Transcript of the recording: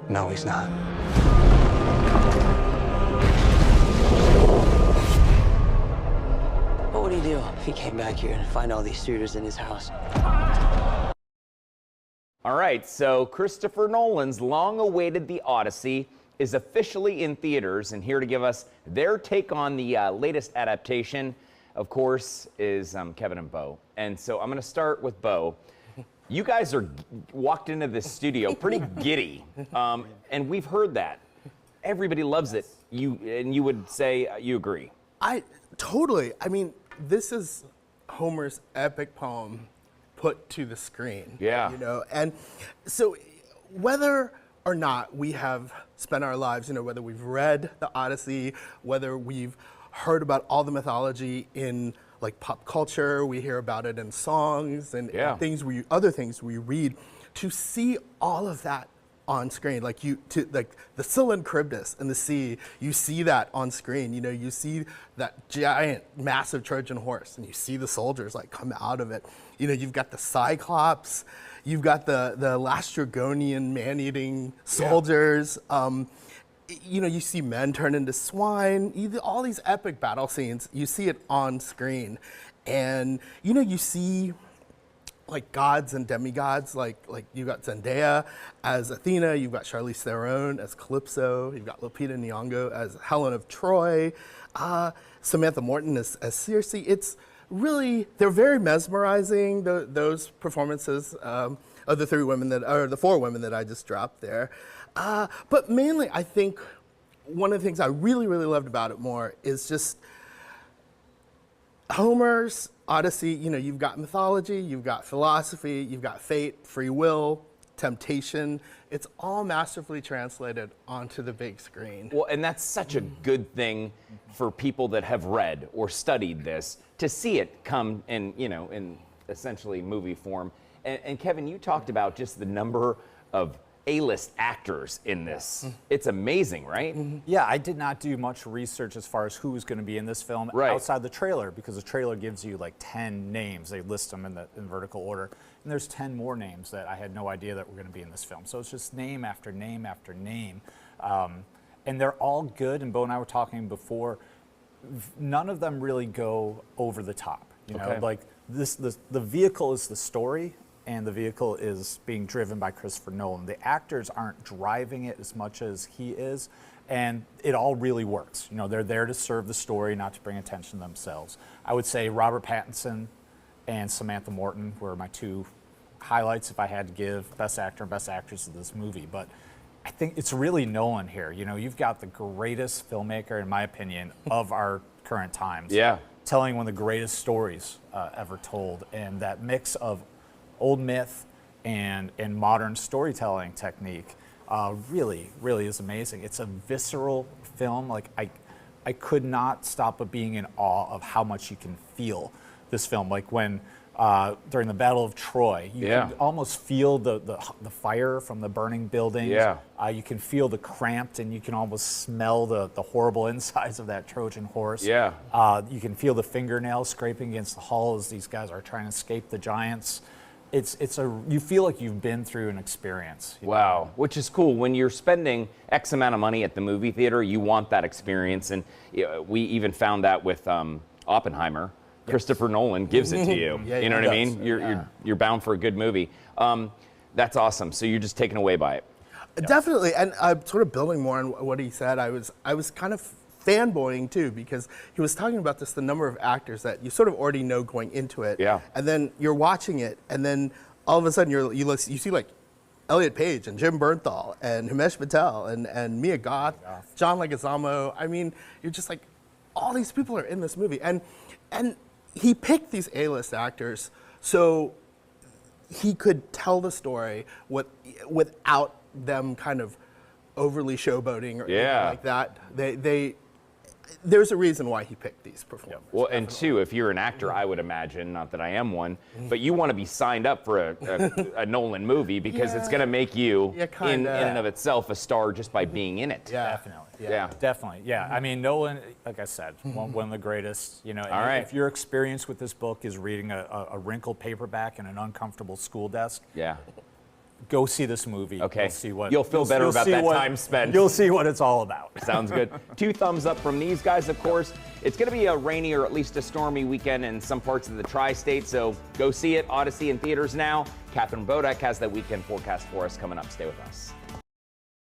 No, he's not. What would he do if he came back here and find all these shooters in his house? All right, so Christopher Nolan's long-awaited The Odyssey is officially in theaters, and here to give us their take on the latest adaptation, of course, is Kevin and Beau. And so I'm going to start with Beau. You guys are walked into this studio pretty giddy, and we've heard that. Everybody loves it. You would say you agree. Totally. I mean, this is Homer's epic poem put to the screen. Yeah. You know, and so whether or not we have spent our lives, you know, whether we've read the Odyssey, whether we've heard about all the mythology in like pop culture, we hear about it in songs and other things we read, to see all of that on screen, like the Scylla and Charybdis and the sea, you see that on screen. You know, you see that giant, massive Trojan horse, and you see the soldiers like come out of it. You know, you've got the Cyclops, you've got the Lastrygonian man-eating soldiers. You know, you see men turn into swine. All these epic battle scenes, you see it on screen, and you know, you see like gods and demigods, like you got Zendaya as Athena, you've got Charlize Theron as Calypso, you've got Lupita Nyong'o as Helen of Troy, Samantha Morton as Circe. It's really, they're very mesmerizing, those performances of the the four women that I just dropped there. But mainly, I think one of the things I really, really loved about it more is just Homer's Odyssey. You know, you've got mythology, you've got philosophy, you've got fate, free will, temptation. It's all masterfully translated onto the big screen. Well, and that's such a good thing for people that have read or studied this, to see it come in, you know, in essentially movie form. And Kevin, you talked about just the number of A-list actors in this. It's amazing, right? Yeah, I did not do much research as far as who was going to be in this film outside the trailer, because the trailer gives you like 10 names. They list them in vertical order. And there's 10 more names that I had no idea that were going to be in this film. So it's just name after name after name. And they're all good. And Beau and I were talking before, none of them really go over the top. You know, like the vehicle is the story, and the vehicle is being driven by Christopher Nolan. The actors aren't driving it as much as he is, and it all really works. You know, they're there to serve the story, not to bring attention to themselves. I would say Robert Pattinson and Samantha Morton were my two highlights if I had to give Best Actor and Best Actress of this movie. But I think it's really Nolan here. You know, you've got the greatest filmmaker, in my opinion, of our current times. Yeah. Telling one of the greatest stories ever told, and that mix of old myth and modern storytelling technique really is amazing. It's a visceral film. Like I could not stop but being in awe of how much you can feel this film. Like when during the Battle of Troy, you can almost feel the fire from the burning buildings. Yeah. You can feel the cramped, and you can almost smell the horrible insides of that Trojan horse. Yeah. You can feel the fingernails scraping against the hull as these guys are trying to escape the giants. You feel like you've been through an experience. Wow, which is cool. When you're spending X amount of money at the movie theater, you want that experience. And we even found that with Oppenheimer. Yes. Christopher Nolan gives it to you. You know what I mean? You're bound for a good movie. That's awesome. So you're just taken away by it. Definitely, and sort of building more on what he said, I was kind of fanboying too, because he was talking about the number of actors that you sort of already know going into it. Yeah. And then you're watching it, and then all of a sudden you see like Elliot Page and Jim Bernthal and Himesh Patel and Mia Goth, John Leguizamo. I mean, you're just like, all these people are in this movie, and he picked these A-list actors so he could tell the story without them kind of overly showboating or anything like that. There's a reason why he picked these performers. Well, and two, if you're an actor, I would imagine, not that I am one, but you want to be signed up for a Nolan movie, because it's going to make you, in and of itself, a star just by being in it. Yeah. Definitely. Yeah. Definitely. Yeah. I mean, Nolan, like I said, one of the greatest. You know, if your experience with this book is reading a wrinkled paperback in an uncomfortable school desk, go see this movie. Okay. You'll see what You'll feel better about that time spent. You'll see what it's all about. Sounds good. 2 thumbs up from these guys, of course. It's going to be a rainy or at least a stormy weekend in some parts of the tri-state, so go see it. Odyssey in theaters now. Catherine Bodak has that weekend forecast for us coming up. Stay with us.